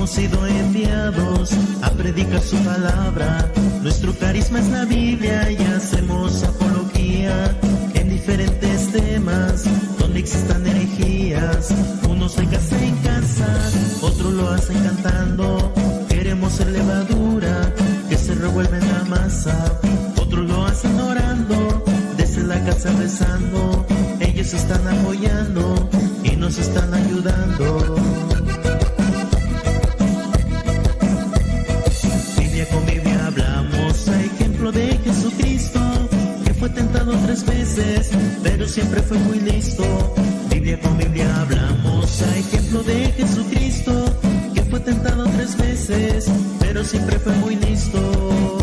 hemos sido enviados a predicar su palabra. Nuestro carisma es la Biblia y hacemos apología en diferentes temas donde existan herejías. Unos de casa en casa, otros lo hacen cantando. Queremos ser levadura que se revuelve en la masa. Otros lo hacen orando, desde la casa rezando. Ellos están apoyando y nos están ayudando. Biblia con Biblia hablamos, a ejemplo de Jesucristo, que fue tentado 3 veces, pero siempre fue muy listo. Biblia con Biblia hablamos, a ejemplo de Jesucristo, que fue tentado 3 veces, pero siempre fue muy listo.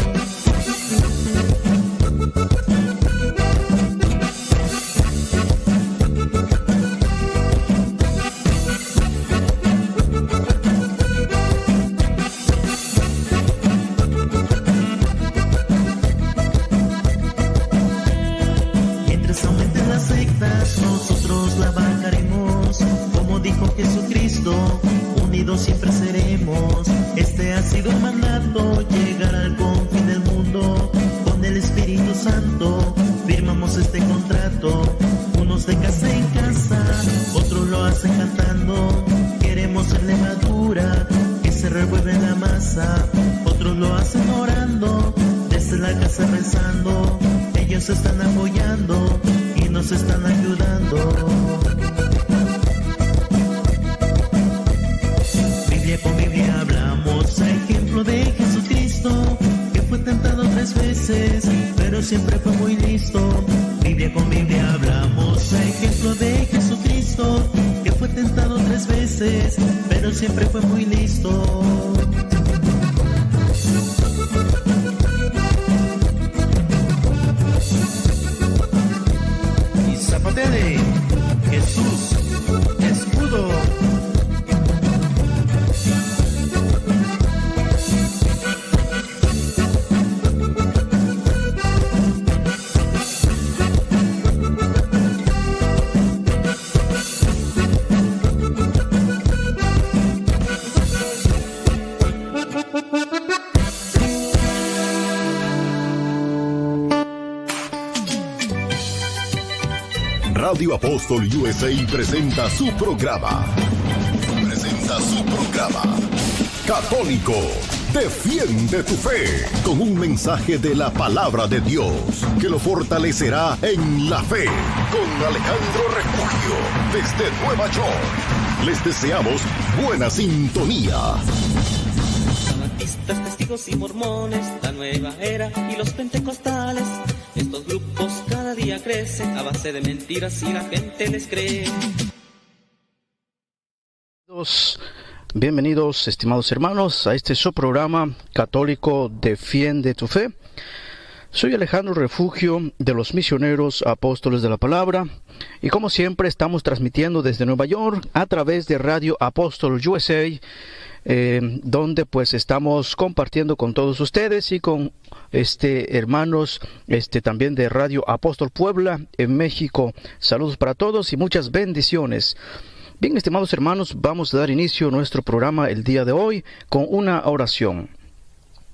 Mientras aumenten las sectas, nosotros la bajaremos. Como dijo Jesucristo, unidos siempre seremos. Este ha sido el mandato, llegar al confín del mundo. Con el Espíritu Santo firmamos este contrato. Unos de casa en casa, otros lo hacen cantando. Queremos ser levadura que se revuelve en la masa. Otros lo hacen orando, desde la casa rezando. Ellos están apoyando y nos están ayudando. Biblia con Biblia hablamos, a ejemplo de Jesucristo, que fue tentado 3 veces, pero siempre fue muy listo. Biblia con Biblia hablamos, a ejemplo de Jesucristo, que fue tentado 3 veces, pero siempre fue muy listo. Y zapatele, Jesús, escudo. Radio Apóstol USA presenta su programa. Católico, defiende tu fe. Con un mensaje de la palabra de Dios que lo fortalecerá en la fe. Con Alejandro Refugio, desde Nueva York. Les deseamos buena sintonía. Bautistas, testigos y mormones, la nueva era y los pentecostales. Estos grupos cada día crecen a base de mentiras y la gente les cree. Bienvenidos, estimados hermanos, a este su programa Católico Defiende tu Fe. Soy Alejandro Refugio de los Misioneros Apóstoles de la Palabra y como siempre estamos transmitiendo desde Nueva York a través de Radio Apóstol USA, donde pues estamos compartiendo con todos ustedes y con hermanos también de Radio Apóstol Puebla en México. Saludos para todos y muchas bendiciones. Bien, estimados hermanos, vamos a dar inicio a nuestro programa el día de hoy con una oración.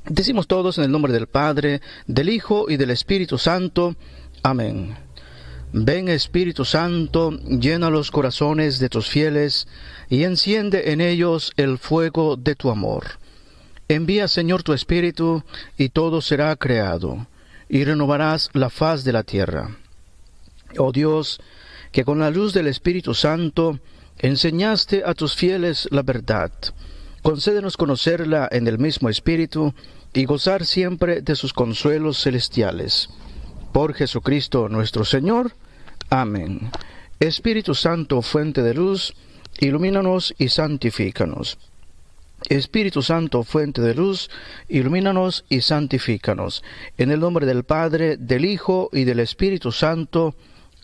Decimos todos en el nombre del Padre, del Hijo y del Espíritu Santo. Amén. Ven, Espíritu Santo, llena los corazones de tus fieles y enciende en ellos el fuego de tu amor. Envía, Señor, tu Espíritu y todo será creado, y renovarás la faz de la tierra. Oh Dios, que con la luz del Espíritu Santo enseñaste a tus fieles la verdad. Concédenos conocerla en el mismo Espíritu y gozar siempre de sus consuelos celestiales. Por Jesucristo nuestro Señor. Amén. Espíritu Santo, fuente de luz, ilumínanos y santifícanos. Espíritu Santo, fuente de luz, ilumínanos y santifícanos. En el nombre del Padre, del Hijo y del Espíritu Santo.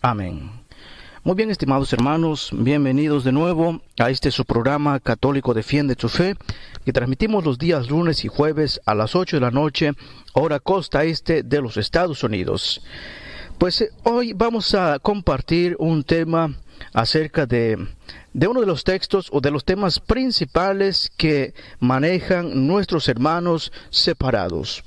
Amén. Muy bien, estimados hermanos, bienvenidos de nuevo a su programa Católico Defiende tu Fe, que transmitimos los días lunes y jueves a las 8 de la noche, hora costa este de los Estados Unidos. Pues hoy vamos a compartir un tema acerca de de uno de los textos o de los temas principales que manejan nuestros hermanos separados.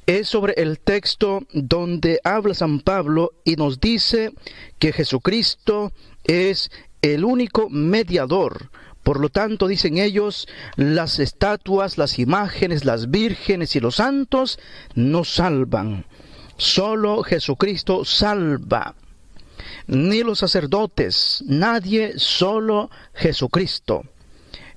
Es sobre el texto donde habla San Pablo y nos dice que Jesucristo es el único mediador. Por lo tanto, dicen ellos, las estatuas, las imágenes, las vírgenes y los santos no salvan. Solo Jesucristo salva. Ni los sacerdotes, nadie, solo Jesucristo.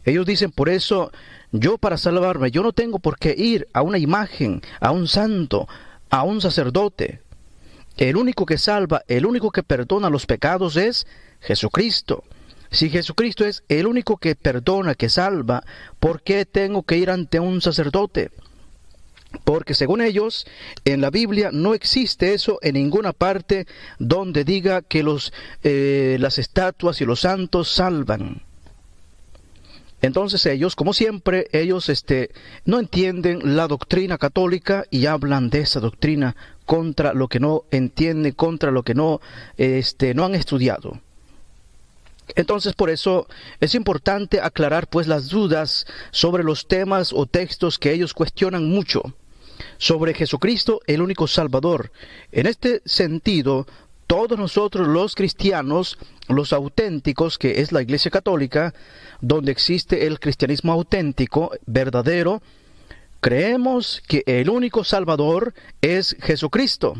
Ellos dicen, por eso, yo para salvarme, yo no tengo por qué ir a una imagen, a un santo, a un sacerdote. El único que salva, el único que perdona los pecados es Jesucristo. Si Jesucristo es el único que perdona, que salva, ¿por qué tengo que ir ante un sacerdote? Porque según ellos, en la Biblia no existe eso en ninguna parte donde diga que las estatuas y los santos salvan. Entonces ellos, como siempre, no entienden la doctrina católica y hablan de esa doctrina contra lo que no entienden, contra lo que no han estudiado. Entonces, por eso es importante aclarar pues las dudas sobre los temas o textos que ellos cuestionan mucho sobre Jesucristo, el único Salvador. En este sentido, todos nosotros los cristianos, los auténticos, que es la Iglesia Católica, donde existe el cristianismo auténtico, verdadero, creemos que el único Salvador es Jesucristo.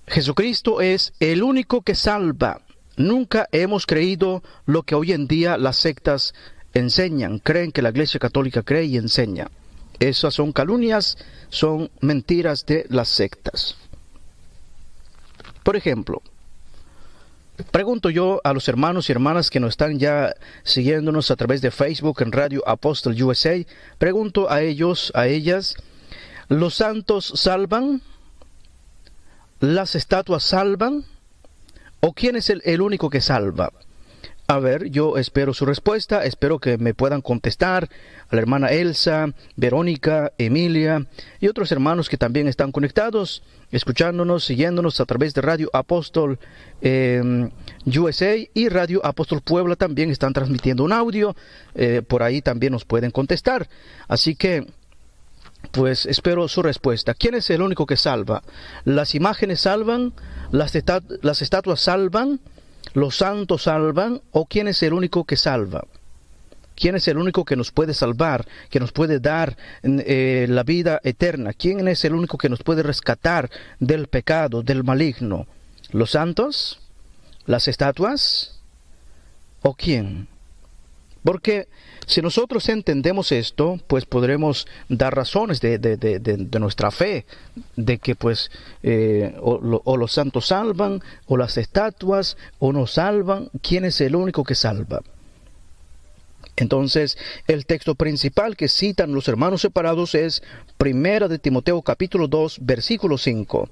Jesucristo es el único que salva. Nunca hemos creído lo que hoy en día las sectas enseñan. Creen que la Iglesia Católica cree y enseña. Esas son calumnias, son mentiras de las sectas. Por ejemplo, pregunto yo a los hermanos y hermanas que nos están ya siguiéndonos a través de Facebook en Radio Apóstol USA, pregunto a ellos, a ellas, ¿los santos salvan? ¿Las estatuas salvan? ¿O quién es el único que salva? A ver, yo espero su respuesta, espero que me puedan contestar a la hermana Elsa, Verónica, Emilia y otros hermanos que también están conectados, escuchándonos, siguiéndonos a través de Radio Apóstol USA y Radio Apóstol Puebla también están transmitiendo un audio, por ahí también nos pueden contestar. Así que, pues espero su respuesta. ¿Quién es el único que salva? ¿Las imágenes salvan? ¿Las estatuas salvan? ¿Los santos salvan? ¿O quién es el único que salva? ¿Quién es el único que nos puede salvar, que nos puede dar la vida eterna? ¿Quién es el único que nos puede rescatar del pecado, del maligno? ¿Los santos? ¿Las estatuas? ¿O quién? Porque si nosotros entendemos esto, pues podremos dar razones de nuestra fe, de que pues o los santos salvan, o las estatuas, o no salvan. ¿Quién es el único que salva? Entonces, el texto principal que citan los hermanos separados es 1 de Timoteo capítulo 2, versículo 5.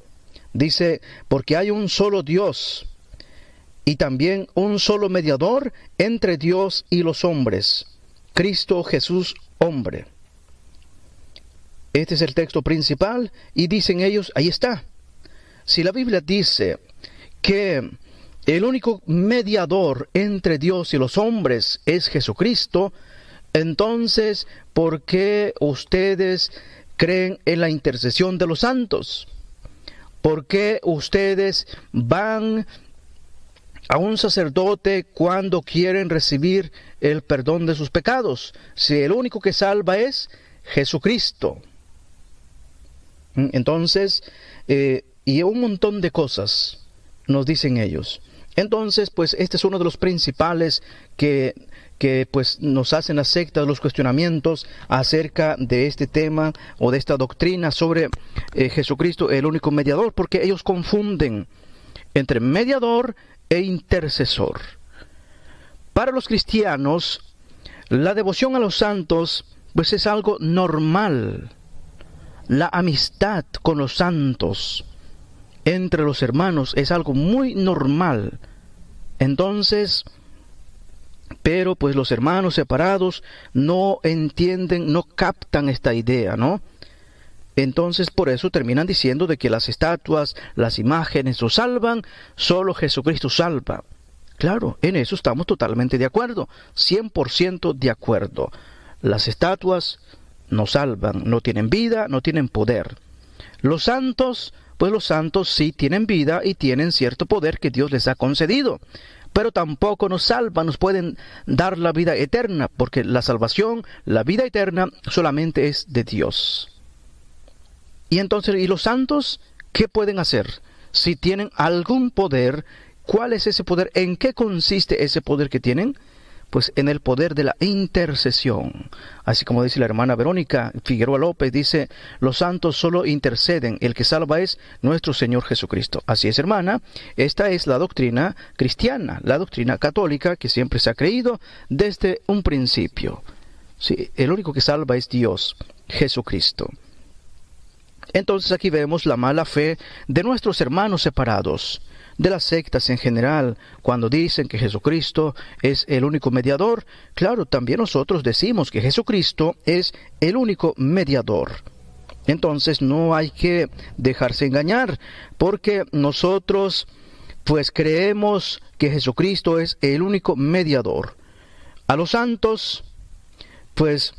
Dice, porque hay un solo Dios, y también un solo mediador entre Dios y los hombres, Cristo Jesús, hombre. Este es el texto principal, y dicen ellos, ahí está. Si la Biblia dice que el único mediador entre Dios y los hombres es Jesucristo, entonces, ¿por qué ustedes creen en la intercesión de los santos? ¿Por qué ustedes van a un sacerdote cuando quieren recibir el perdón de sus pecados? Si el único que salva es Jesucristo. Entonces, y un montón de cosas nos dicen ellos. Entonces, pues este es uno de los principales que pues nos hacen las sectas, los cuestionamientos acerca de este tema o de esta doctrina sobre Jesucristo, el único mediador, porque ellos confunden entre mediador e intercesor. Para los cristianos, la devoción a los santos pues es algo normal. La amistad con los santos entre los hermanos es algo muy normal. Entonces, pero pues los hermanos separados no entienden, no captan esta idea, ¿no? Entonces por eso terminan diciendo de que las estatuas, las imágenes lo salvan, solo Jesucristo salva. Claro, en eso estamos totalmente de acuerdo, 100% de acuerdo. Las estatuas no salvan, no tienen vida, no tienen poder. Los santos, pues los santos sí tienen vida y tienen cierto poder que Dios les ha concedido, pero tampoco nos salvan, nos pueden dar la vida eterna, porque la salvación, la vida eterna, solamente es de Dios. Y entonces, ¿y los santos qué pueden hacer? Si tienen algún poder, ¿cuál es ese poder? ¿En qué consiste ese poder que tienen? Pues en el poder de la intercesión. Así como dice la hermana Verónica Figueroa López, dice, los santos solo interceden, el que salva es nuestro Señor Jesucristo. Así es, hermana, esta es la doctrina cristiana, la doctrina católica que siempre se ha creído desde un principio. Sí, el único que salva es Dios, Jesucristo. Entonces aquí vemos la mala fe de nuestros hermanos separados, de las sectas en general, cuando dicen que Jesucristo es el único mediador. Claro, también nosotros decimos que Jesucristo es el único mediador. Entonces no hay que dejarse engañar, porque nosotros pues creemos que Jesucristo es el único mediador. A los santos pues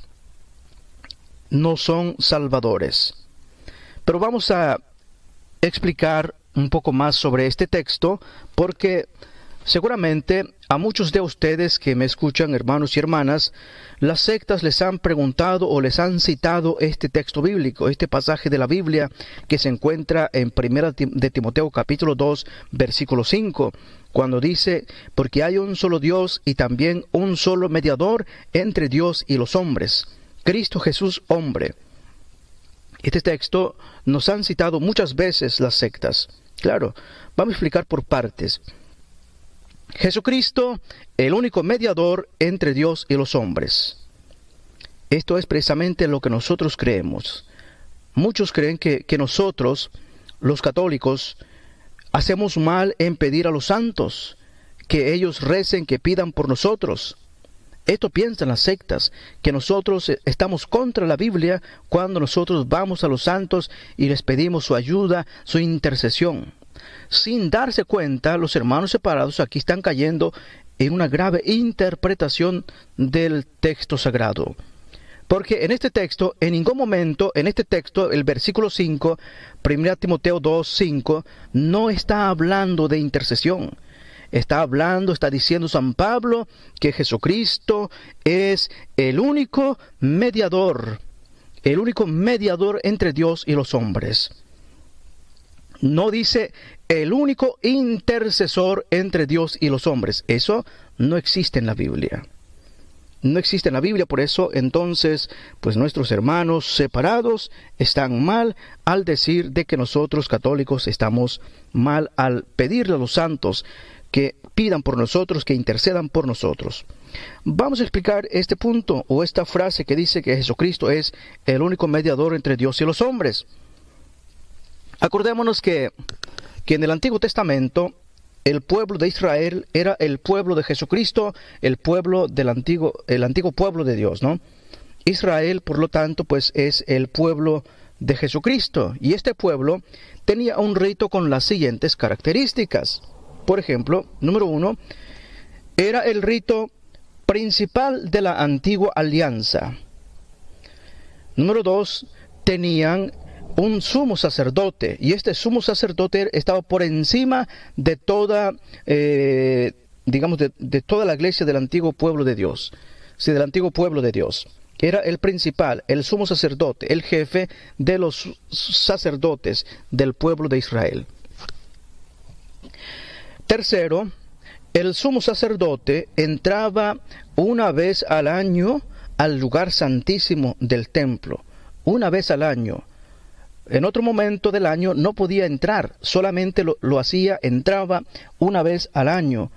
no son salvadores. Pero vamos a explicar un poco más sobre este texto, porque seguramente a muchos de ustedes que me escuchan, hermanos y hermanas, las sectas les han preguntado o les han citado este texto bíblico, este pasaje de la Biblia que se encuentra en 1 de Timoteo capítulo 2, versículo 5, cuando dice, porque hay un solo Dios y también un solo mediador entre Dios y los hombres, Cristo Jesús hombre. Este texto nos han citado muchas veces las sectas. Claro, vamos a explicar por partes. Jesucristo, el único mediador entre Dios y los hombres. Esto es precisamente lo que nosotros creemos. Muchos creen que nosotros, los católicos, hacemos mal en pedir a los santos, que ellos recen, que pidan por nosotros. Esto piensan las sectas, que nosotros estamos contra la Biblia cuando nosotros vamos a los santos y les pedimos su ayuda, su intercesión. Sin darse cuenta, los hermanos separados aquí están cayendo en una grave interpretación del texto sagrado. Porque en este texto, en ningún momento, en este texto, el versículo 5, 1 Timoteo 2, 5, no está hablando de intercesión. Está diciendo San Pablo que Jesucristo es el único mediador entre Dios y los hombres. No dice el único intercesor entre Dios y los hombres. Eso no existe en la Biblia. No existe en la Biblia, por eso entonces, pues nuestros hermanos separados están mal al decir de que nosotros católicos estamos mal al pedirle a los santos que pidan por nosotros, que intercedan por nosotros. Vamos a explicar este punto o esta frase que dice que Jesucristo es el único mediador entre Dios y los hombres. Acordémonos que en el Antiguo Testamento el pueblo de Israel era el pueblo de Jesucristo, el antiguo pueblo de Dios, ¿no? Israel, por lo tanto, pues es el pueblo de Jesucristo. Y este pueblo tenía un rito con las siguientes características. Por ejemplo, número 1, era el rito principal de la antigua alianza. Número 2, tenían un sumo sacerdote, y este sumo sacerdote estaba por encima de toda, de toda la iglesia del antiguo pueblo de Dios. Sí, del antiguo pueblo de Dios. Era el principal, el sumo sacerdote, el jefe de los sacerdotes del pueblo de Israel. Tercero, el sumo sacerdote entraba una vez al año al lugar santísimo del templo. Una vez al año. En otro momento del año no podía entrar, solamente lo hacía, entraba una vez al año.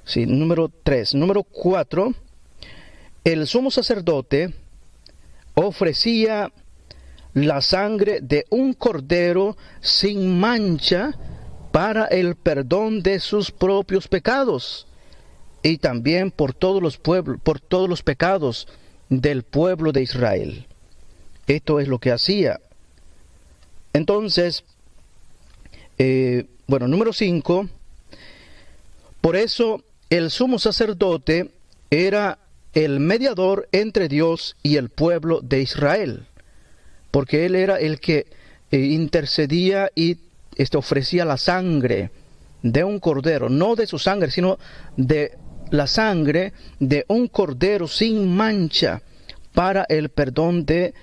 Sí, número 3. Número 4, el sumo sacerdote ofrecía la sangre de un cordero sin mancha para el perdón de sus propios pecados y también por todos los pecados del pueblo de Israel. Esto es lo que hacía. Entonces, número 5, por eso el sumo sacerdote era el mediador entre Dios y el pueblo de Israel, porque él era el que intercedía y ofrecía la sangre de un cordero, no de su sangre, sino de la sangre de un cordero sin mancha, para el perdón de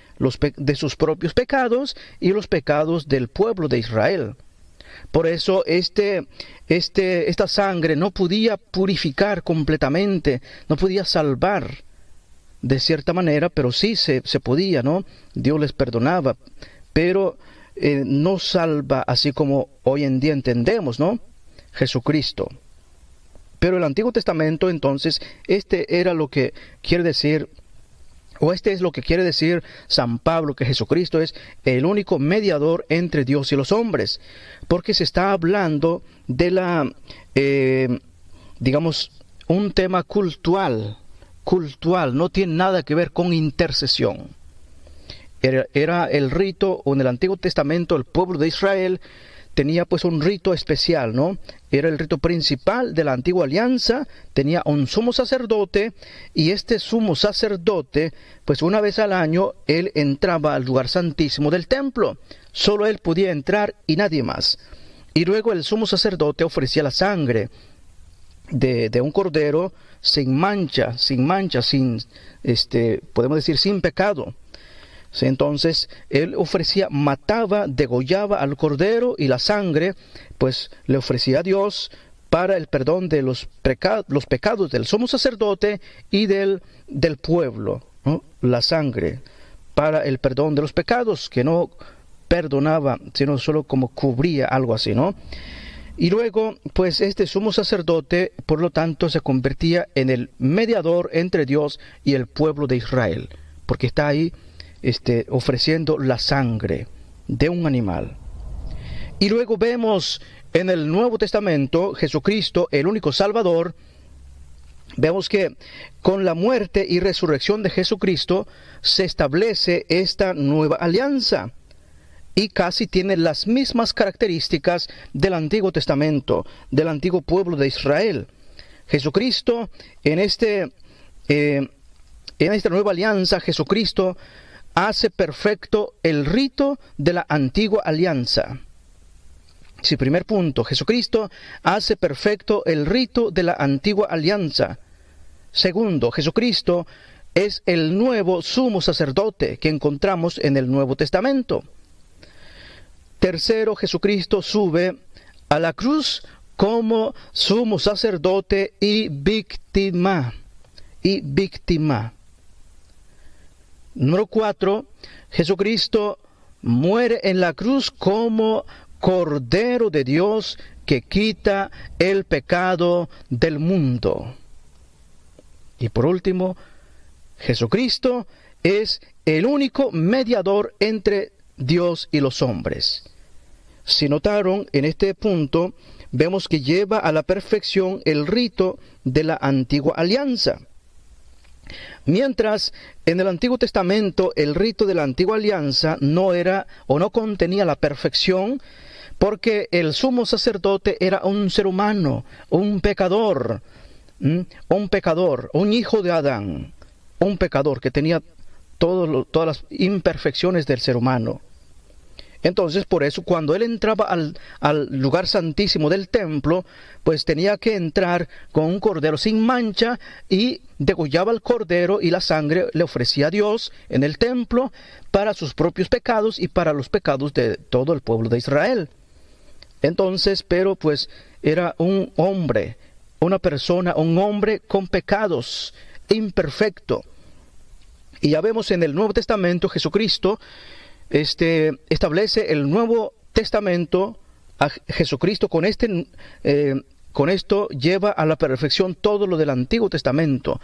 sus propios pecados y los pecados del pueblo de Israel. Por eso esta sangre no podía purificar completamente, no podía salvar de cierta manera, pero sí se podía, ¿no? Dios les perdonaba, pero no salva así como hoy en día entendemos, ¿no? Jesucristo. Pero el Antiguo Testamento, entonces, era lo que quiere decir, o es lo que quiere decir San Pablo, que Jesucristo es el único mediador entre Dios y los hombres, porque se está hablando de digamos, un tema cultural, no tiene nada que ver con intercesión. Era el rito, o en el Antiguo Testamento el pueblo de Israel tenía pues un rito especial, ¿no? Era el rito principal de la antigua alianza, tenía un sumo sacerdote, y este sumo sacerdote, pues una vez al año, él entraba al lugar santísimo del templo. Solo él podía entrar y nadie más. Y luego el sumo sacerdote ofrecía la sangre de un cordero sin mancha, podemos decir sin pecado. Entonces él degollaba al cordero, y la sangre pues le ofrecía a Dios para el perdón de los pecados del sumo sacerdote y del pueblo, ¿no? La sangre para el perdón de los pecados, que no perdonaba, sino solo como cubría, algo así, ¿no? Y luego pues este sumo sacerdote, por lo tanto, se convertía en el mediador entre Dios y el pueblo de Israel, porque está ahí ofreciendo la sangre de un animal. Y luego vemos en el Nuevo Testamento, Jesucristo, el único Salvador. Vemos que con la muerte y resurrección de Jesucristo se establece esta nueva alianza, y casi tiene las mismas características del Antiguo Testamento, del antiguo pueblo de Israel. Jesucristo, en esta nueva alianza, Jesucristo hace perfecto el rito de la antigua alianza. Sí, primer punto, Jesucristo hace perfecto el rito de la antigua alianza. Segundo, Jesucristo es el nuevo sumo sacerdote que encontramos en el Nuevo Testamento. Tercero, Jesucristo sube a la cruz como sumo sacerdote y víctima. Número 4, Jesucristo muere en la cruz como Cordero de Dios que quita el pecado del mundo. Y por último, Jesucristo es el único mediador entre Dios y los hombres. Si notaron, en este punto vemos que lleva a la perfección el rito de la antigua alianza. Mientras en el Antiguo Testamento el rito de la antigua alianza no era o no contenía la perfección, porque el sumo sacerdote era un ser humano, un pecador, un hijo de Adán, un pecador que tenía todas las imperfecciones del ser humano. Entonces, por eso, cuando él entraba al lugar santísimo del templo, pues tenía que entrar con un cordero sin mancha, y degollaba al cordero, y la sangre le ofrecía a Dios en el templo para sus propios pecados y para los pecados de todo el pueblo de Israel. Entonces, pero pues era un hombre con pecados, imperfecto. Y ya vemos en el Nuevo Testamento, Jesucristo establece el Nuevo Testamento. A Jesucristo con esto lleva a la perfección todo lo del Antiguo Testamento,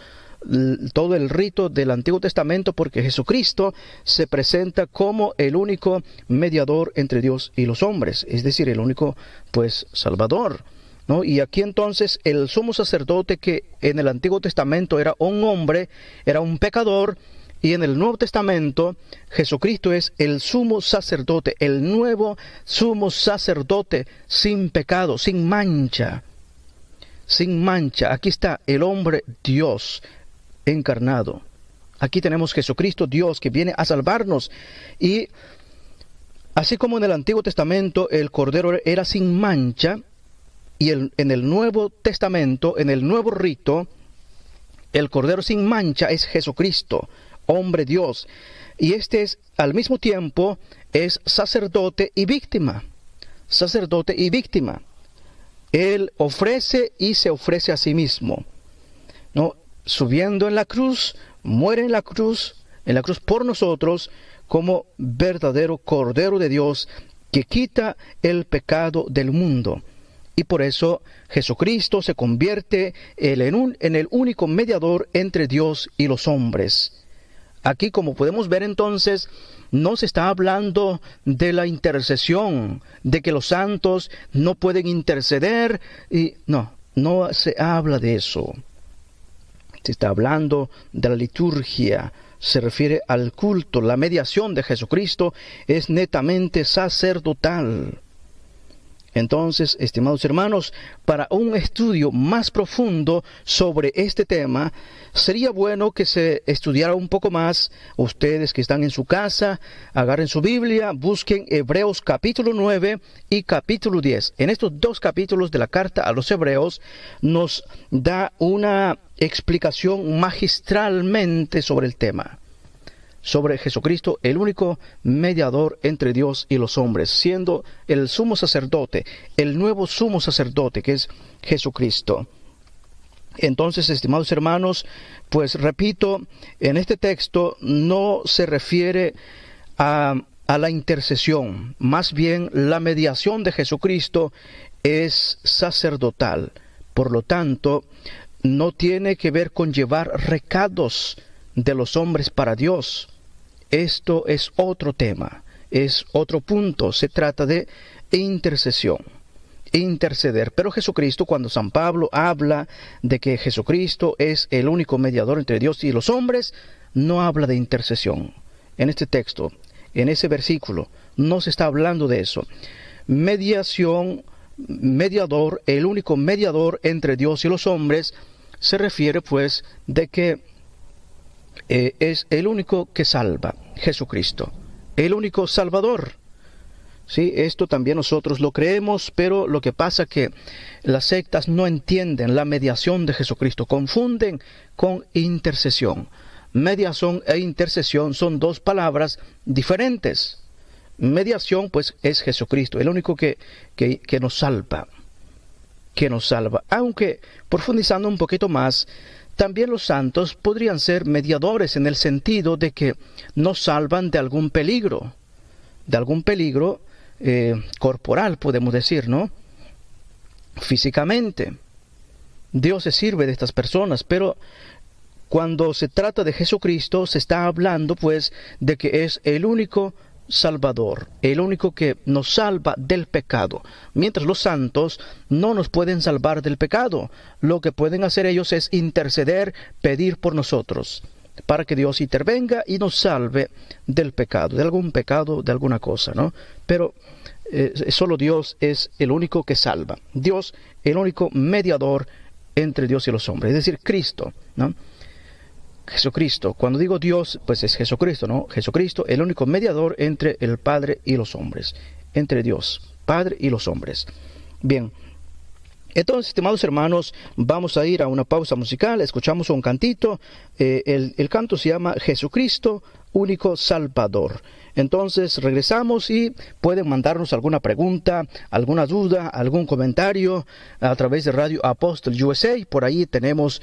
todo el rito del Antiguo Testamento, porque Jesucristo se presenta como el único mediador entre Dios y los hombres, es decir, el único pues Salvador, ¿no? Y aquí entonces el sumo sacerdote, que en el Antiguo Testamento era un hombre, era un pecador, y en el Nuevo Testamento Jesucristo es el sumo sacerdote, el nuevo sumo sacerdote, sin pecado, sin mancha. sin mancha. Aquí está el hombre Dios encarnado. Aquí tenemos Jesucristo Dios que viene a salvarnos. Y así como en el Antiguo Testamento el Cordero era sin mancha, y en el Nuevo Testamento, en el nuevo rito, el Cordero sin mancha es Jesucristo, hombre Dios. Y este es, al mismo tiempo, es sacerdote y víctima. Sacerdote y víctima. Él ofrece y se ofrece a sí mismo, ¿no? Subiendo en la cruz, muere en la cruz por nosotros, como verdadero Cordero de Dios que quita el pecado del mundo. Y por eso Jesucristo se convierte en el único mediador entre Dios y los hombres. Aquí, como podemos ver entonces, no se está hablando de la intercesión, de que los santos no pueden interceder, y no se habla de eso. Se está hablando de la liturgia, se refiere al culto. La mediación de Jesucristo es netamente sacerdotal. Entonces, estimados hermanos, para un estudio más profundo sobre este tema, sería bueno que se estudiara un poco más. Ustedes que están en su casa, agarren su Biblia, busquen Hebreos capítulo 9 y capítulo 10. En estos dos capítulos de la carta a los Hebreos nos da una explicación magistralmente sobre el tema. Sobre Jesucristo, el único mediador entre Dios y los hombres, siendo el sumo sacerdote, el nuevo sumo sacerdote que es Jesucristo. Entonces, estimados hermanos, pues repito, en este texto no se refiere a la intercesión, más bien la mediación de Jesucristo es sacerdotal. Por lo tanto, no tiene que ver con llevar recados de los hombres para Dios. Esto es otro tema, es otro punto. Se trata de intercesión, interceder. Pero Jesucristo, cuando San Pablo habla de que Jesucristo es el único mediador entre Dios y los hombres, no habla de intercesión. En este texto, en ese versículo, no se está hablando de eso. Mediación, mediador, el único mediador entre Dios y los hombres, se refiere pues de que es el único que salva, Jesucristo, el único Salvador. Sí, esto también nosotros lo creemos, pero lo que pasa es que las sectas no entienden la mediación de Jesucristo, confunden con intercesión. Mediación e intercesión son dos palabras diferentes. Mediación pues es Jesucristo, el único que nos salva, Aunque profundizando un poquito más, también los santos podrían ser mediadores en el sentido de que nos salvan de algún peligro corporal, podemos decir, ¿no? Físicamente. Dios se sirve de estas personas, pero cuando se trata de Jesucristo, se está hablando pues de que es el único Salvador, el único que nos salva del pecado. Mientras los santos no nos pueden salvar del pecado, lo que pueden hacer ellos es interceder, pedir por nosotros, para que Dios intervenga y nos salve del pecado, de algún pecado, de alguna cosa, ¿no? Pero solo Dios es el único que salva. Dios, el único mediador entre Dios y los hombres, es decir, Cristo, ¿no? Jesucristo, cuando digo Dios, pues es Jesucristo, ¿no? Jesucristo, el único mediador entre el Padre y los hombres, entre Dios, Padre y los hombres. Bien, entonces, estimados hermanos, vamos a ir a una pausa musical, escuchamos un cantito, el canto se llama Jesucristo, único Salvador. Entonces regresamos y pueden mandarnos alguna pregunta, alguna duda, algún comentario a través de Radio Apóstol USA. Por ahí tenemos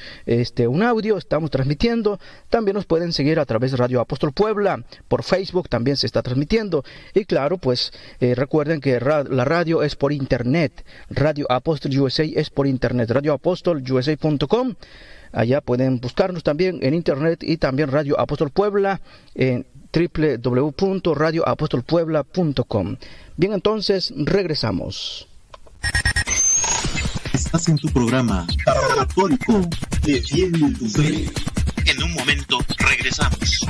un audio, estamos transmitiendo. También nos pueden seguir a través de Radio Apóstol Puebla. Por Facebook también se está transmitiendo. Y claro, pues recuerden que la radio es por internet. Radio Apóstol USA es por internet. radioapostolusa.com. Allá pueden buscarnos también en internet y también Radio Apóstol Puebla en www.radioapostolpuebla.com. Bien, entonces regresamos. Estás en tu programa Católico, Defiende tu Fe. En un momento regresamos.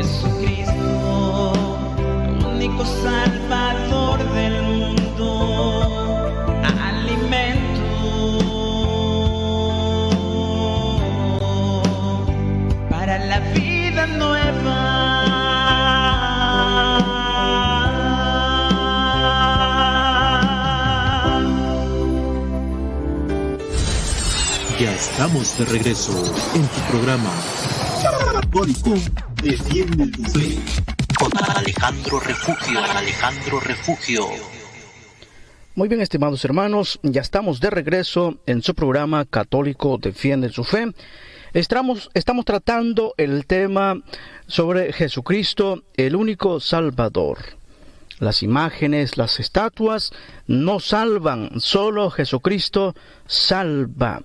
Jesucristo, único Salvador del mundo, alimento para la vida nueva. Ya estamos de regreso en tu programa Católico Defiende tu Fe con Alejandro Refugio. Muy bien, estimados hermanos, ya estamos de regreso en su programa Católico Defiende su Fe. Estamos tratando el tema sobre Jesucristo, el único Salvador. Las imágenes, las estatuas no salvan, solo Jesucristo salva.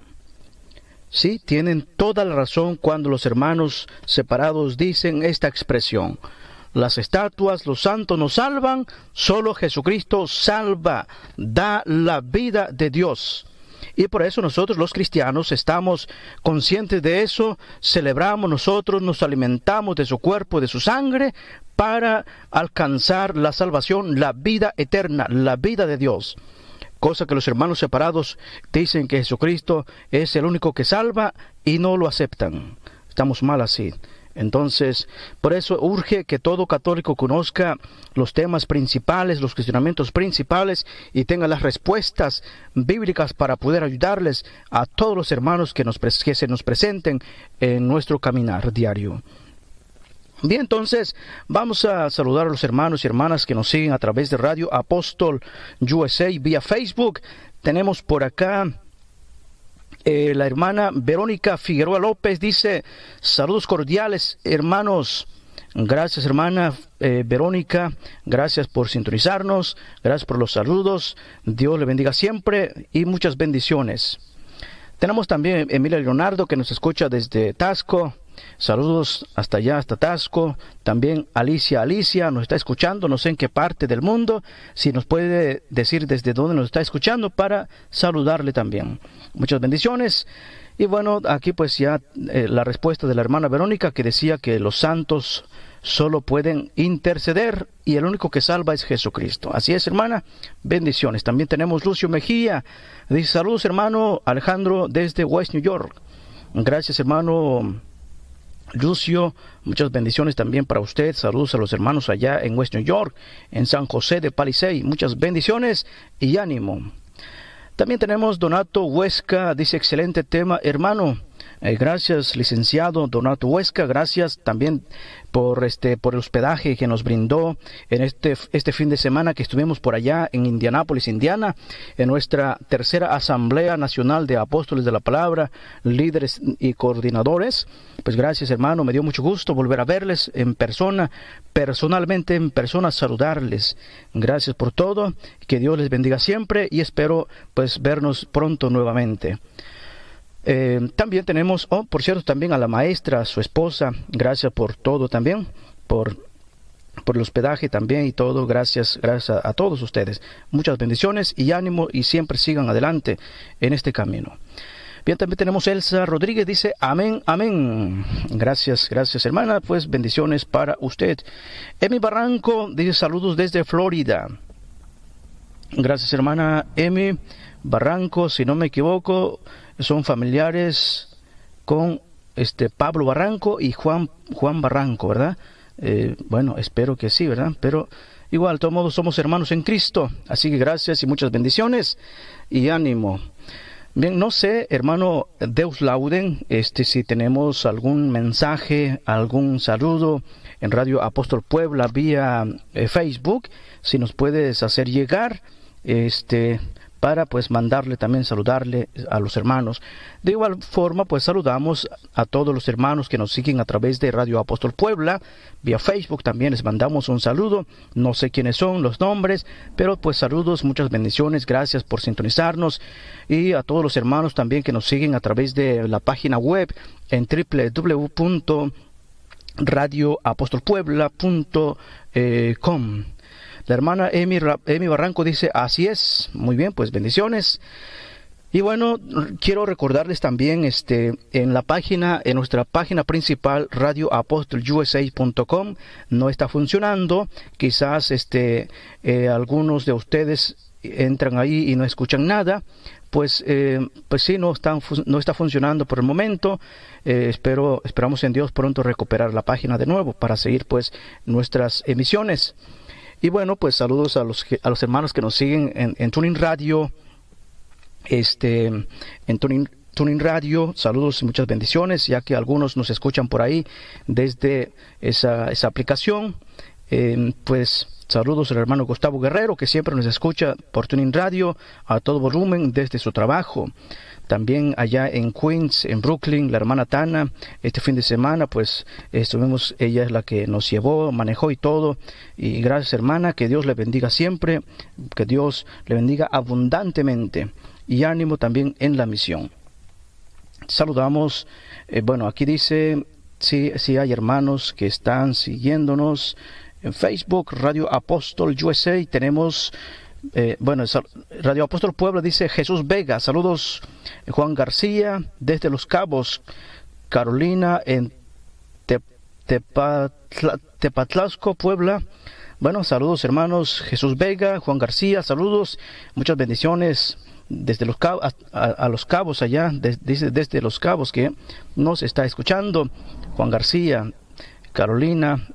Sí, tienen toda la razón cuando los hermanos separados dicen esta expresión. Las estatuas, los santos no salvan, solo Jesucristo salva, da la vida de Dios. Y por eso nosotros los cristianos estamos conscientes de eso, celebramos nosotros, nos alimentamos de su cuerpo, de su sangre, para alcanzar la salvación, la vida eterna, la vida de Dios. Cosa que los hermanos separados dicen que Jesucristo es el único que salva y no lo aceptan. Estamos mal así. Entonces, por eso urge que todo católico conozca los temas principales, los cuestionamientos principales y tenga las respuestas bíblicas para poder ayudarles a todos los hermanos que se nos presenten en nuestro caminar diario. Bien, entonces vamos a saludar a los hermanos y hermanas que nos siguen a través de Radio Apóstol USA vía Facebook. Tenemos por acá la hermana Verónica Figueroa López, dice: saludos cordiales, hermanos. Gracias, hermana Verónica, gracias por sintonizarnos, gracias por los saludos. Dios le bendiga siempre y muchas bendiciones. Tenemos también Emilia Leonardo, que nos escucha desde Tasco. Saludos hasta allá, hasta Tasco. También Alicia nos está escuchando, no sé en qué parte del mundo. Si nos puede decir desde dónde nos está escuchando para saludarle también. Muchas bendiciones. Y bueno, aquí pues ya la respuesta de la hermana Verónica, que decía que los santos solo pueden interceder y el único que salva es Jesucristo. Así es, hermana. Bendiciones. También tenemos Lucio Mejía. Dice: saludos, hermano Alejandro, desde West New York. Gracias, hermano Lucio, muchas bendiciones también para usted. Saludos a los hermanos allá en West New York, en San José de Palisade. Muchas bendiciones y ánimo. También tenemos Donato Huesca, dice: excelente tema, hermano. Gracias, licenciado Donato Huesca. Gracias también por el hospedaje que nos brindó en este fin de semana que estuvimos por allá en Indianápolis, Indiana, en nuestra tercera Asamblea Nacional de Apóstoles de la Palabra, líderes y coordinadores. Pues gracias, hermano, me dio mucho gusto volver a verles en persona, personalmente en persona, saludarles. Gracias por todo, que Dios les bendiga siempre y espero pues vernos pronto nuevamente. También tenemos, por cierto, también a la maestra, su esposa. Gracias por todo también, por el hospedaje también y todo. Gracias a todos ustedes. Muchas bendiciones y ánimo y siempre sigan adelante en este camino. Bien, también tenemos Elsa Rodríguez, dice: amén, amén. Gracias, hermana, pues bendiciones para usted. Emi Barranco dice: saludos desde Florida. Gracias, hermana Emi Barranco, si no me equivoco, son familiares con Pablo Barranco y Juan Barranco, ¿verdad? Bueno, espero que sí, ¿verdad? Pero igual, de todos modos, somos hermanos en Cristo. Así que gracias y muchas bendiciones y ánimo. Bien, no sé, hermano Deus Lauden, si tenemos algún mensaje, algún saludo en Radio Apóstol Puebla vía Facebook, si nos puedes hacer llegar, para pues mandarle también, saludarle a los hermanos. De igual forma, pues saludamos a todos los hermanos que nos siguen a través de Radio Apóstol Puebla, vía Facebook también les mandamos un saludo. No sé quiénes son los nombres, pero pues saludos, muchas bendiciones, gracias por sintonizarnos. Y a todos los hermanos también que nos siguen a través de la página web en www.radioapostolpuebla.com. La hermana Emi Barranco dice: así es. Muy bien, pues bendiciones. Y bueno, quiero recordarles también en nuestra página principal, radioapostolusa.com, no está funcionando. Quizás algunos de ustedes entran ahí y no escuchan nada. Pues sí, no está funcionando por el momento. Esperamos en Dios pronto recuperar la página de nuevo para seguir pues nuestras emisiones. Y bueno, pues saludos a los hermanos que nos siguen en TuneIn Radio. En TuneIn Radio, saludos y muchas bendiciones, ya que algunos nos escuchan por ahí desde esa aplicación. Pues saludos al hermano Gustavo Guerrero, que siempre nos escucha por TuneIn Radio a todo volumen desde su trabajo. También allá en Queens, en Brooklyn, la hermana Tana, este fin de semana, pues estuvimos, ella es la que nos llevó, manejó y todo. Y gracias, hermana, que Dios le bendiga siempre, que Dios le bendiga abundantemente. Y ánimo también en la misión. Saludamos, aquí dice, sí hay hermanos que están siguiéndonos en Facebook, Radio Apóstol USA. Tenemos, Radio Apóstol Puebla, dice Jesús Vega. Saludos, Juan García, desde Los Cabos, Carolina, en Tepatlasco, Puebla. Bueno, saludos, hermanos Jesús Vega, Juan García, saludos, muchas bendiciones. Desde Los Cabos, a Los Cabos allá, desde Los Cabos que nos está escuchando, Juan García, Carolina,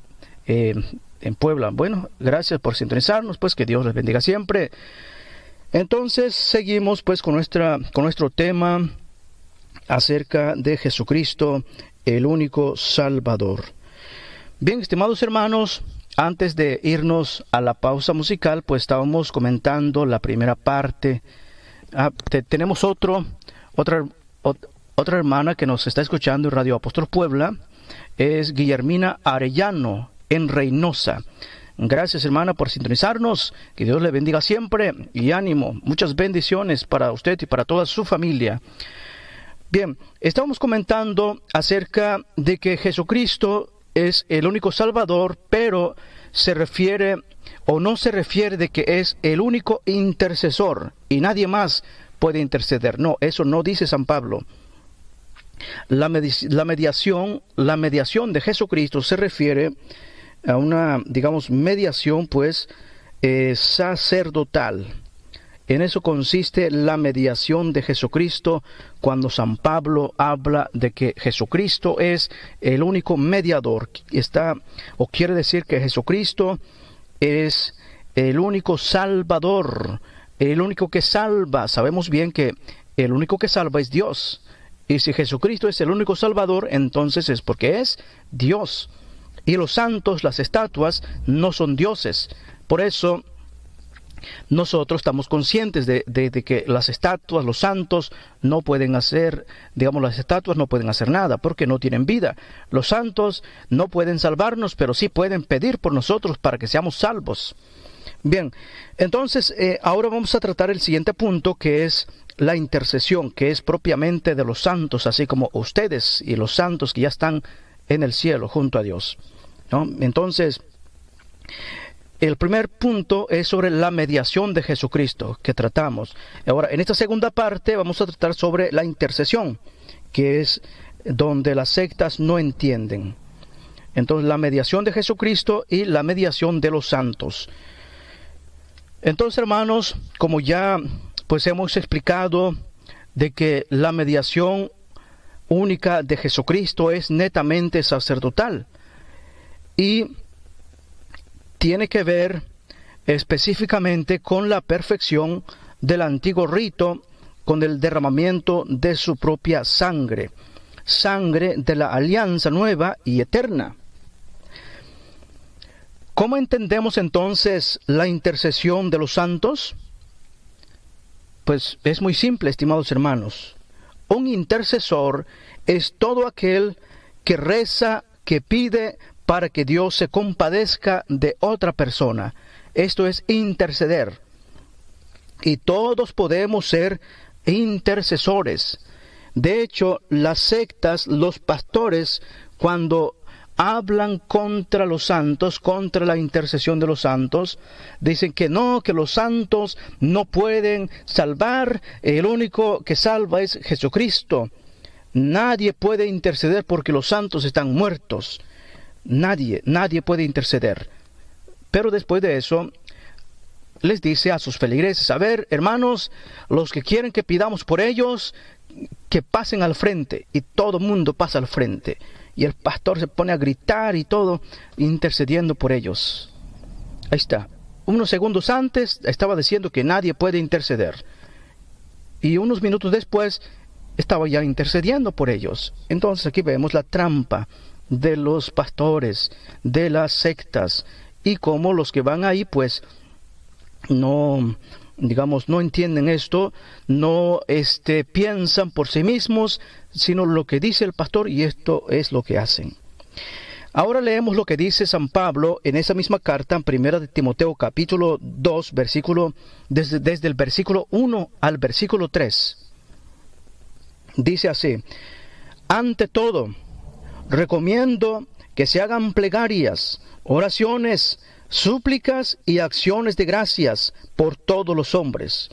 en Puebla. Bueno, gracias por sintonizarnos, pues que Dios les bendiga siempre. Entonces seguimos pues con nuestro tema acerca de Jesucristo, el único Salvador. Bien, estimados hermanos, antes de irnos a la pausa musical, pues estábamos comentando la primera parte. Tenemos otra hermana que nos está escuchando en Radio Apóstol Puebla, es Guillermina Arellano en Reynosa. Gracias, hermana, por sintonizarnos, que Dios le bendiga siempre y ánimo, muchas bendiciones para usted y para toda su familia. Bien, estamos comentando acerca de que Jesucristo es el único Salvador, pero se refiere o no se refiere de que es el único intercesor y nadie más puede interceder. No, eso no dice San Pablo. La mediación de Jesucristo se refiere a una, mediación pues sacerdotal. En eso consiste la mediación de Jesucristo cuando San Pablo habla de que Jesucristo es el único mediador. Quiere decir que Jesucristo es el único Salvador, el único que salva. Sabemos bien que el único que salva es Dios. Y si Jesucristo es el único Salvador, entonces es porque es Dios. Y los santos, las estatuas, no son dioses. Por eso nosotros estamos conscientes de que las estatuas, los santos, no pueden hacer, las estatuas no pueden hacer nada porque no tienen vida. Los santos no pueden salvarnos, pero sí pueden pedir por nosotros para que seamos salvos. Bien, entonces ahora vamos a tratar el siguiente punto, que es la intercesión, que es propiamente de los santos, así como ustedes y los santos que ya están en el cielo junto a Dios, ¿no? Entonces, el primer punto es sobre la mediación de Jesucristo que tratamos. Ahora, en esta segunda parte vamos a tratar sobre la intercesión, que es donde las sectas no entienden. Entonces, la mediación de Jesucristo y la mediación de los santos. Entonces, hermanos, como ya pues hemos explicado de que la mediación única de Jesucristo es netamente sacerdotal y tiene que ver específicamente con la perfección del antiguo rito, con el derramamiento de su propia sangre, sangre de la alianza nueva y eterna. ¿Cómo entendemos entonces la intercesión de los santos? Pues es muy simple, estimados hermanos. Un intercesor es todo aquel que reza, que pide para que Dios se compadezca de otra persona. Esto es interceder. Y todos podemos ser intercesores. De hecho, las sectas, los pastores, cuando hablan contra los santos, contra la intercesión de los santos. Dicen que no, que los santos no pueden salvar, el único que salva es Jesucristo. Nadie puede interceder porque los santos están muertos. Nadie puede interceder. Pero después de eso, les dice a sus feligreses: a ver, hermanos, los que quieren que pidamos por ellos, que pasen al frente. Y todo el mundo pasa al frente. Y el pastor se pone a gritar y todo, intercediendo por ellos. Ahí está. Unos segundos antes estaba diciendo que nadie puede interceder. Y unos minutos después estaba ya intercediendo por ellos. Entonces aquí vemos la trampa de los pastores, de las sectas. Y cómo los que van ahí pues no entienden esto, no piensan por sí mismos, sino lo que dice el pastor, y esto es lo que hacen. Ahora leemos lo que dice San Pablo en esa misma carta, en 1 de Timoteo capítulo 2, desde el versículo 1 al versículo 3. Dice así: ante todo, recomiendo que se hagan plegarias, oraciones, súplicas y acciones de gracias por todos los hombres,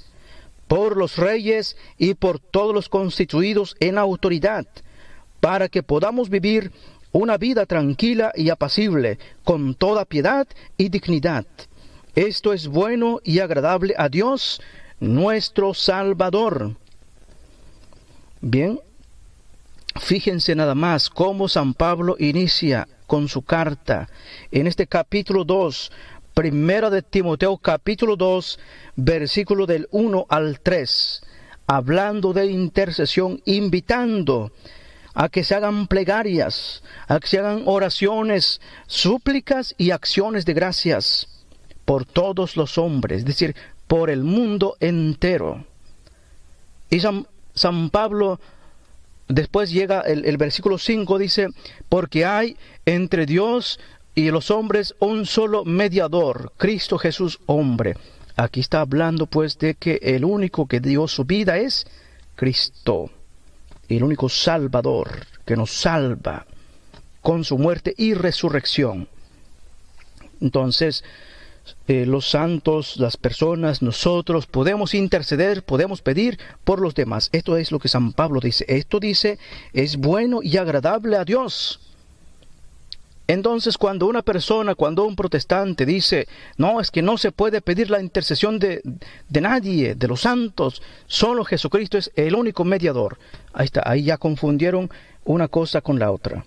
por los reyes y por todos los constituidos en autoridad, para que podamos vivir una vida tranquila y apacible, con toda piedad y dignidad. Esto es bueno y agradable a Dios, nuestro Salvador. Bien, fíjense nada más cómo San Pablo inicia con su carta en este capítulo 2, 1 de Timoteo capítulo 2, versículo del 1 al 3, hablando de intercesión, invitando a que se hagan plegarias, a que se hagan oraciones, súplicas y acciones de gracias por todos los hombres, es decir, por el mundo entero. Y San Pablo después llega el versículo 5, dice: porque hay entre Dios y los hombres un solo mediador, Cristo Jesús hombre. Aquí está hablando pues de que el único que dio su vida es Cristo, el único Salvador que nos salva con su muerte y resurrección. Entonces, los santos, las personas, nosotros podemos interceder, podemos pedir por los demás. Esto es lo que San Pablo dice. Esto dice, es bueno y agradable a Dios. Entonces, cuando un protestante dice: no, es que no se puede pedir la intercesión de nadie, de los santos, solo Jesucristo es el único mediador. Ahí está, ahí ya confundieron una cosa con la otra.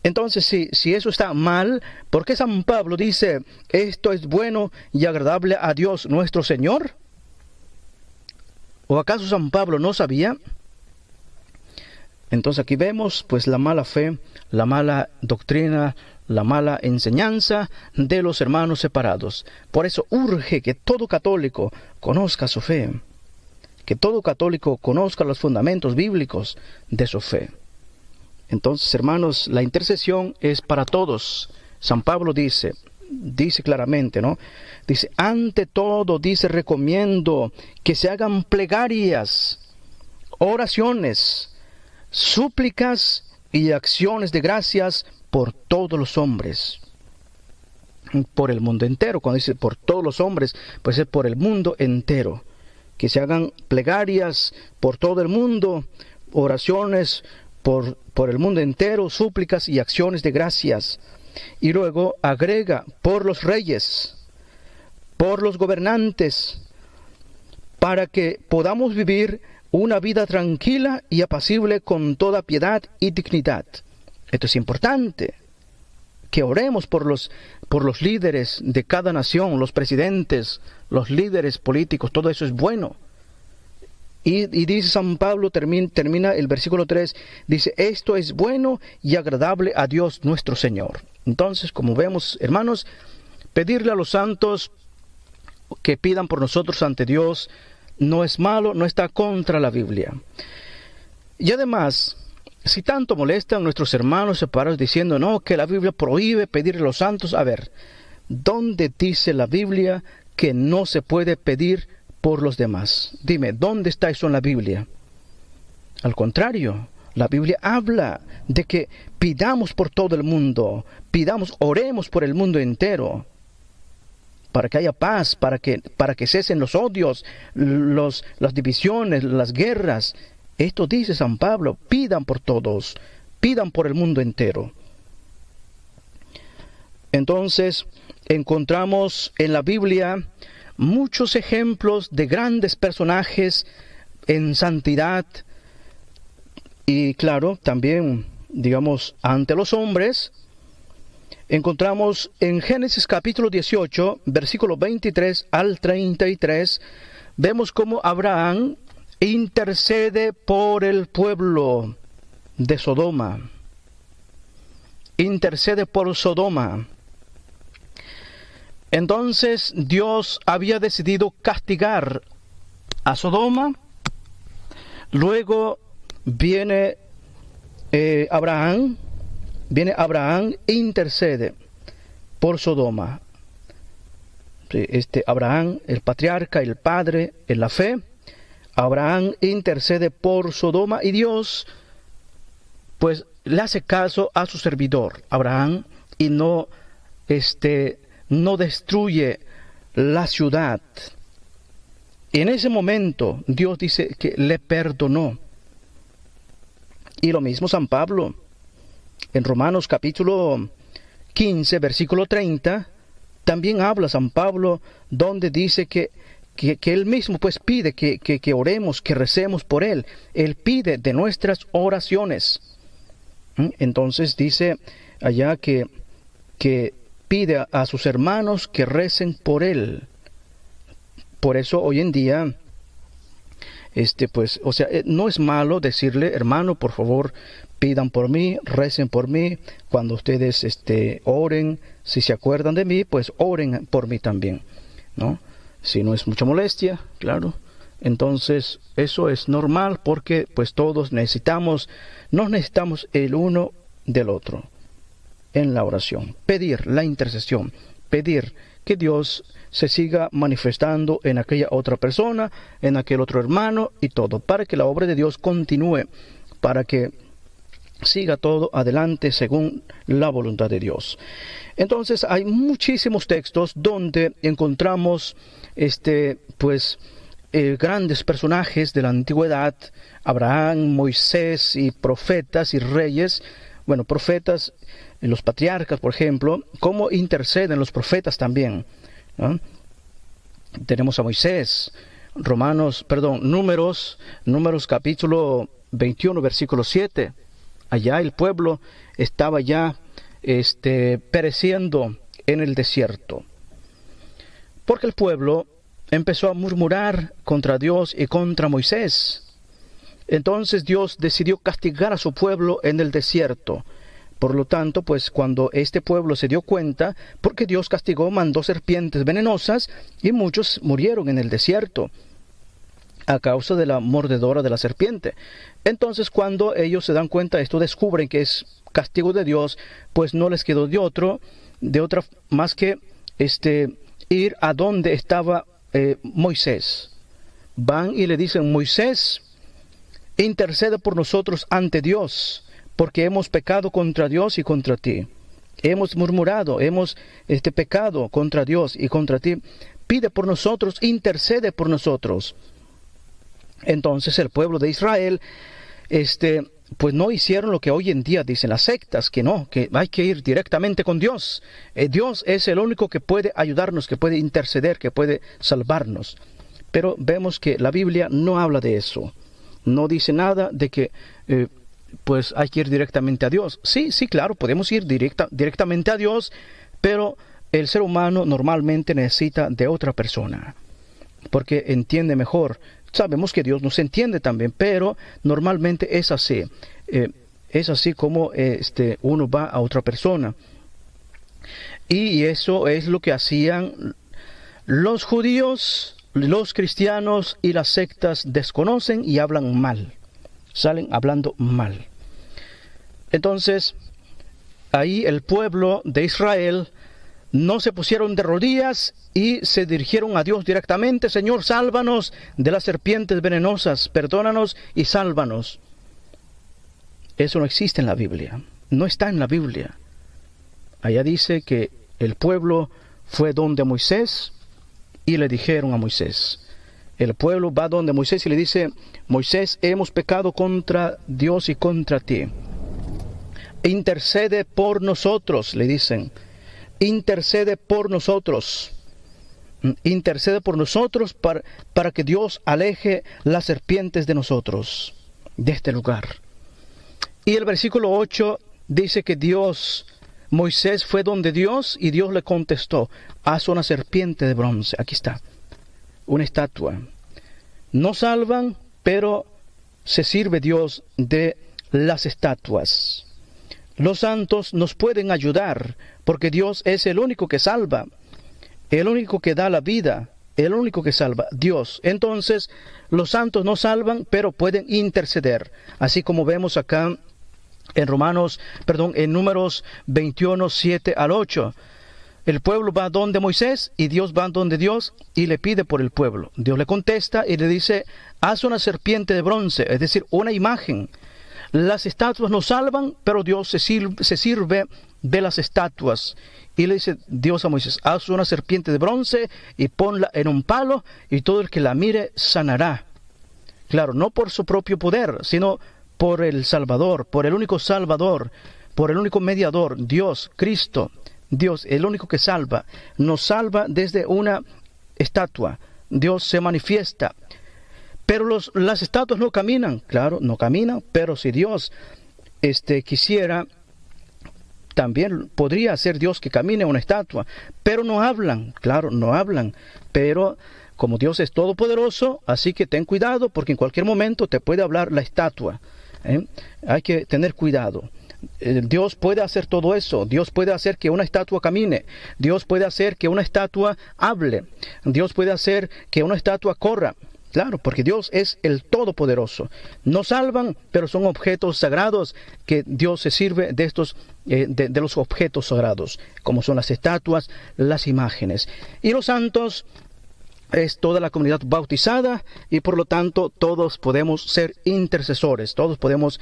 Entonces, si eso está mal, ¿por qué San Pablo dice: esto es bueno y agradable a Dios nuestro Señor? ¿O acaso San Pablo no sabía? Entonces aquí vemos pues la mala fe, la mala doctrina, la mala enseñanza de los hermanos separados. Por eso urge que todo católico conozca su fe, que todo católico conozca los fundamentos bíblicos de su fe. Entonces, hermanos, la intercesión es para todos. San Pablo dice claramente, ¿no? Dice, ante todo, recomiendo que se hagan plegarias, oraciones, súplicas y acciones de gracias por todos los hombres, por el mundo entero. Cuando dice por todos los hombres, pues es por el mundo entero. Que se hagan plegarias por todo el mundo, oraciones por el mundo entero, súplicas y acciones de gracias. Y luego agrega, por los reyes, por los gobernantes, para que podamos vivir una vida tranquila y apacible con toda piedad y dignidad. Esto es importante, que oremos por los líderes de cada nación, los presidentes, los líderes políticos, todo eso es bueno. Y dice San Pablo, termina el versículo 3, dice, esto es bueno y agradable a Dios nuestro Señor. Entonces, como vemos, hermanos, pedirle a los santos que pidan por nosotros ante Dios no es malo, no está contra la Biblia. Y además, si tanto molestan nuestros hermanos separados diciendo, no, que la Biblia prohíbe pedirle a los santos, a ver, ¿dónde dice la Biblia que no se puede pedir por los demás? Dime, ¿dónde está eso en la Biblia? Al contrario, La Biblia habla de que pidamos por todo el mundo, oremos por el mundo entero, para que haya paz, para que cesen los odios, las divisiones, las guerras. Esto dice San Pablo, pidan por todos, pidan por el mundo entero. Entonces, encontramos en la Biblia muchos ejemplos de grandes personajes en santidad, y claro, también, digamos, ante los hombres. Encontramos en Génesis capítulo 18, versículo 23 al 33, vemos cómo Abraham intercede por el pueblo de Sodoma. Intercede por Sodoma. Entonces Dios había decidido castigar a Sodoma. Luego viene Abraham e intercede por Sodoma. Abraham, el patriarca, el padre en la fe, Abraham intercede por Sodoma, y Dios pues le hace caso a su servidor Abraham, y no destruye la ciudad. En ese momento Dios dice que le perdonó. Y lo mismo San Pablo, en Romanos capítulo 15, versículo 30, también habla San Pablo, donde dice que él mismo pues pide que oremos, que recemos por él. Él pide de nuestras oraciones. Entonces dice allá que pide a sus hermanos que recen por él. Por eso hoy en día, no es malo decirle, hermano, por favor, pidan por mí, recen por mí. Cuando ustedes oren, si se acuerdan de mí, pues oren por mí también, ¿no? Si no es mucha molestia, claro. Entonces, eso es normal, porque pues todos nos necesitamos el uno del otro en la oración. Pedir la intercesión, pedir que Dios se siga manifestando en aquella otra persona, en aquel otro hermano y todo, para que la obra de Dios continúe, para que siga todo adelante según la voluntad de Dios. Entonces hay muchísimos textos donde encontramos grandes personajes de la antigüedad, Abraham, Moisés y profetas y reyes. Bueno, profetas, los patriarcas, por ejemplo, cómo interceden los profetas también, ¿no? Tenemos a Moisés, Números capítulo 21, versículo 7. Allá el pueblo estaba ya pereciendo en el desierto, porque el pueblo empezó a murmurar contra Dios y contra Moisés. Entonces Dios decidió castigar a su pueblo en el desierto. Por lo tanto, pues cuando este pueblo se dio cuenta, porque Dios castigó, mandó serpientes venenosas y muchos murieron en el desierto a causa de la mordedora de la serpiente. Entonces, cuando ellos se dan cuenta de esto, descubren que es castigo de Dios, pues no les quedó de otra más que ir a donde estaba Moisés. Van y le dicen: Moisés, intercede por nosotros ante Dios, porque hemos pecado contra Dios y contra ti. Hemos murmurado, hemos pecado contra Dios y contra ti. Pide por nosotros, intercede por nosotros. Entonces el pueblo de Israel, pues no hicieron lo que hoy en día dicen las sectas, que no, que hay que ir directamente con Dios. Dios es el único que puede ayudarnos, que puede interceder, que puede salvarnos. Pero vemos que la Biblia no habla de eso. No dice nada de que pues hay que ir directamente a Dios. Sí, claro, podemos ir directamente a Dios, pero el ser humano normalmente necesita de otra persona, porque entiende mejor. Sabemos que Dios nos entiende también, pero normalmente es así. Es así como uno va a otra persona. Y eso es lo que hacían los judíos. Los cristianos y las sectas desconocen y hablan mal. Salen hablando mal. Entonces, ahí el pueblo de Israel no se pusieron de rodillas y se dirigieron a Dios directamente: Señor, sálvanos de las serpientes venenosas, perdónanos y sálvanos. Eso no existe en la Biblia. No está en la Biblia. Allá dice que el pueblo fue donde Moisés y le dijeron a Moisés. El pueblo va donde Moisés y le dice: Moisés, hemos pecado contra Dios y contra ti. Intercede por nosotros, le dicen. Intercede por nosotros. Intercede por nosotros para que Dios aleje las serpientes de nosotros, de este lugar. Y el versículo 8 dice que Moisés fue donde Dios y Dios le contestó: haz una serpiente de bronce. Aquí está, una estatua. No salvan, pero se sirve Dios de las estatuas. Los santos nos pueden ayudar, porque Dios es el único que salva, el único que da la vida, el único que salva, Dios. Entonces, los santos no salvan, pero pueden interceder, así como vemos acá en Números 21, 7 al 8. El pueblo va donde Moisés y Dios va donde Dios y le pide por el pueblo. Dios le contesta y le dice: haz una serpiente de bronce, es decir, una imagen. Las estatuas no salvan, pero Dios se sirve de las estatuas. Y le dice Dios a Moisés: haz una serpiente de bronce y ponla en un palo, y todo el que la mire sanará. Claro, no por su propio poder, sino por el Salvador, por el único Salvador, por el único mediador, Dios, Cristo. Dios, el único que salva, nos salva desde una estatua. Dios se manifiesta. Pero las estatuas no caminan, claro, no caminan, pero si Dios quisiera, también podría ser Dios que camine una estatua. Pero no hablan, claro, no hablan. Pero como Dios es todopoderoso, así que ten cuidado, porque en cualquier momento te puede hablar la estatua. Hay que tener cuidado. Dios puede hacer todo eso. Dios puede hacer que una estatua camine. Dios puede hacer que una estatua hable. Dios puede hacer que una estatua corra. Claro, porque Dios es el Todopoderoso. No salvan, pero son objetos sagrados que Dios se sirve de estos, de los objetos sagrados, como son las estatuas, las imágenes. Y los santos es toda la comunidad bautizada, y por lo tanto todos podemos ser intercesores, todos podemos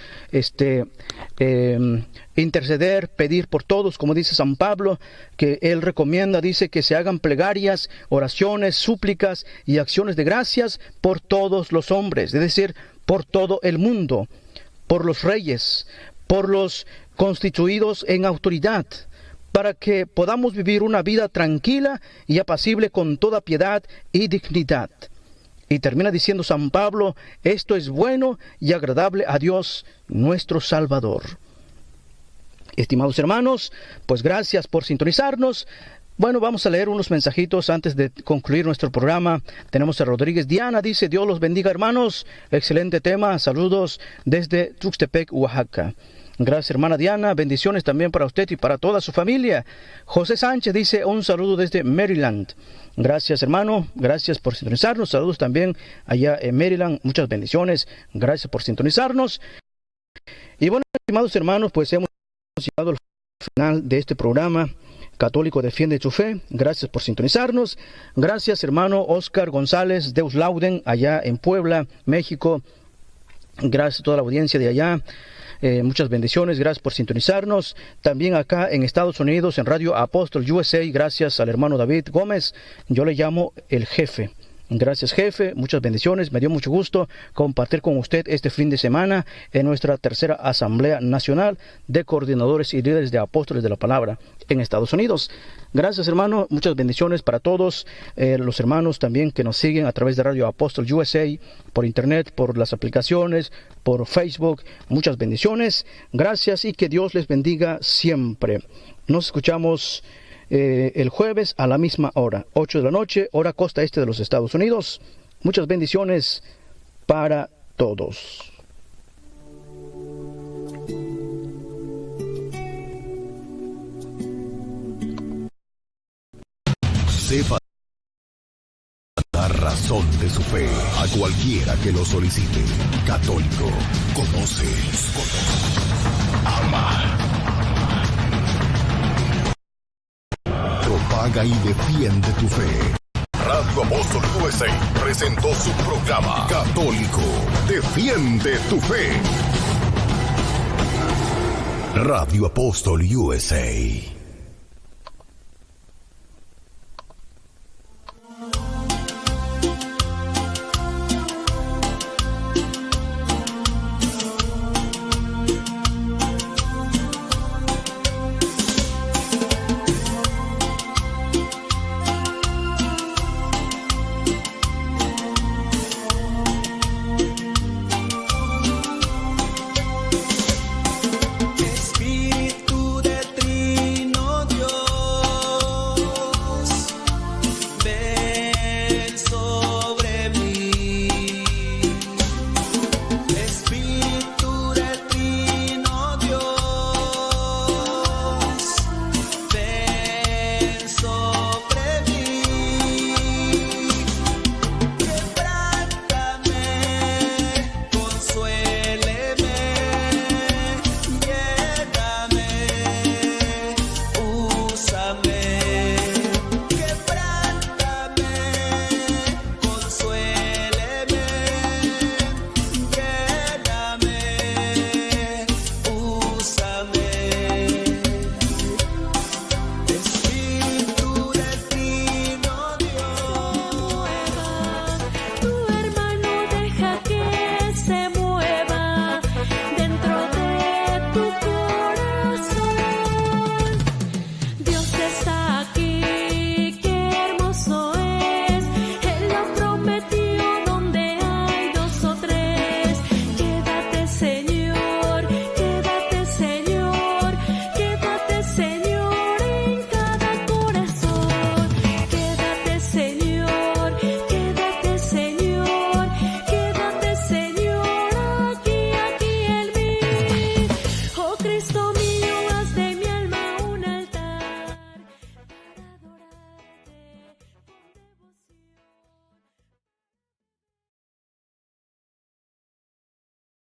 interceder, pedir por todos, como dice San Pablo, que él recomienda, dice que se hagan plegarias, oraciones, súplicas y acciones de gracias por todos los hombres, es decir, por todo el mundo, por los reyes, por los constituidos en autoridad, para que podamos vivir una vida tranquila y apacible con toda piedad y dignidad. Y termina diciendo San Pablo: esto es bueno y agradable a Dios nuestro Salvador. Estimados hermanos, pues gracias por sintonizarnos. Bueno, vamos a leer unos mensajitos antes de concluir nuestro programa. Tenemos a Rodríguez Diana, dice: Dios los bendiga, hermanos. Excelente tema, saludos desde Tuxtepec, Oaxaca. Gracias, hermana Diana, bendiciones también para usted y para toda su familia. José Sánchez dice: un saludo desde Maryland. Gracias, hermano, gracias por sintonizarnos. Saludos también allá en Maryland, muchas bendiciones. Gracias por sintonizarnos. Y bueno, estimados hermanos, pues hemos llegado al final de este programa Católico Defiende tu Fe. Gracias por sintonizarnos. Gracias, hermano Oscar González, Deus Lauden, allá en Puebla, México. Gracias a toda la audiencia de allá. Muchas bendiciones, gracias por sintonizarnos. También acá en Estados Unidos, en Radio Apóstol USA, gracias al hermano David Gómez. Yo le llamo el jefe. Gracias, jefe, muchas bendiciones. Me dio mucho gusto compartir con usted este fin de semana en nuestra tercera Asamblea Nacional de Coordinadores y Líderes de Apóstoles de la Palabra en Estados Unidos. Gracias, hermano, muchas bendiciones para todos los hermanos también que nos siguen a través de Radio Apóstol USA, por internet, por las aplicaciones, por Facebook. Muchas bendiciones, gracias, y que Dios les bendiga siempre. Nos escuchamos el jueves a la misma hora, 8 de la noche, hora costa este de los Estados Unidos. Muchas bendiciones para todos. Sepa la razón de su fe a cualquiera que lo solicite. Católico, conoce, ama. Propaga y defiende tu fe. Radio Apóstol USA presentó su programa Católico Defiende tu Fe. Radio Apóstol USA.